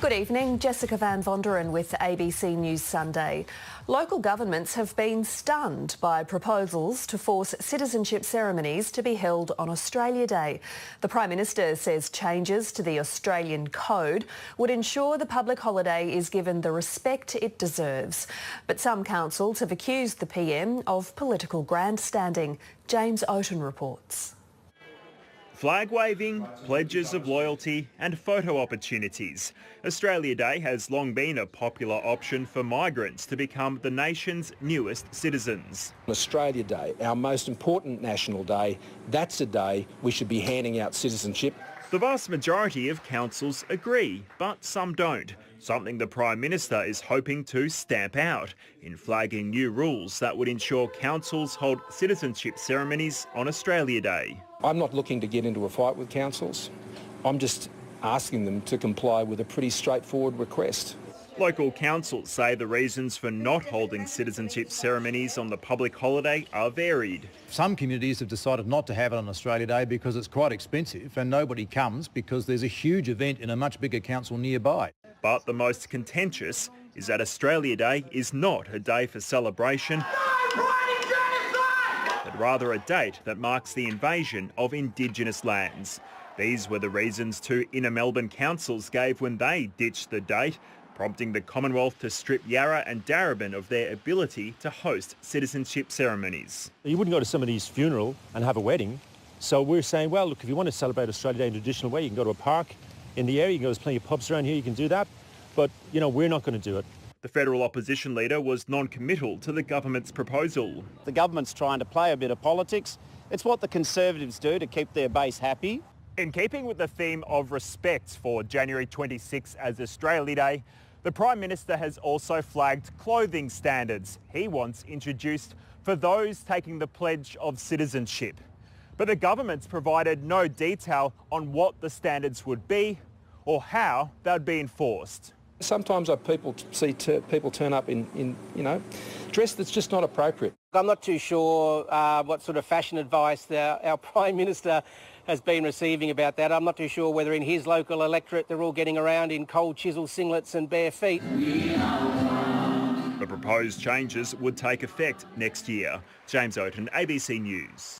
Good evening, Jessica Van Vonderen with ABC News Sunday. Local governments have been stunned by proposals to force citizenship ceremonies to be held on Australia Day. The Prime Minister says changes to the Australian Code would ensure the public holiday is given the respect it deserves. But some councils have accused the PM of political grandstanding. James Oaten reports. Flag waving, pledges of loyalty and photo opportunities. Australia Day has long been a popular option for migrants to become the nation's newest citizens. Australia Day, our most important national day, that's a day we should be handing out citizenship. The vast majority of councils agree, but some don't. Something the Prime Minister is hoping to stamp out in flagging new rules that would ensure councils hold citizenship ceremonies on Australia Day. I'm not looking to get into a fight with councils. I'm just asking them to comply with a pretty straightforward request. Local councils say the reasons for not holding citizenship ceremonies on the public holiday are varied. Some communities have decided not to have it on Australia Day because it's quite expensive and nobody comes because there's a huge event in a much bigger council nearby. But the most contentious is that Australia Day is not a day for celebration, but rather a date that marks the invasion of Indigenous lands. These were the reasons two inner Melbourne councils gave when they ditched the date, prompting the Commonwealth to strip Yarra and Darebin of their ability to host citizenship ceremonies. You wouldn't go to somebody's funeral and have a wedding. So we're saying, well, look, if you want to celebrate Australia Day in a traditional way, you can go to a park in the area, you can go, there's plenty of pubs around here, you can do that. But, we're not going to do it. The federal opposition leader was non-committal to the government's proposal. The government's trying to play a bit of politics. It's what the Conservatives do to keep their base happy. In keeping with the theme of respect for January 26 as Australia Day, the Prime Minister has also flagged clothing standards he wants introduced for those taking the pledge of citizenship. But the government's provided no detail on what the standards would be or how they'd be enforced. Sometimes people see people turn up in dress that's just not appropriate. I'm not too sure what sort of fashion advice our Prime Minister has been receiving about that. I'm not too sure whether in his local electorate they're all getting around in cold chisel singlets and bare feet. The proposed changes would take effect next year. James Oaten, ABC News.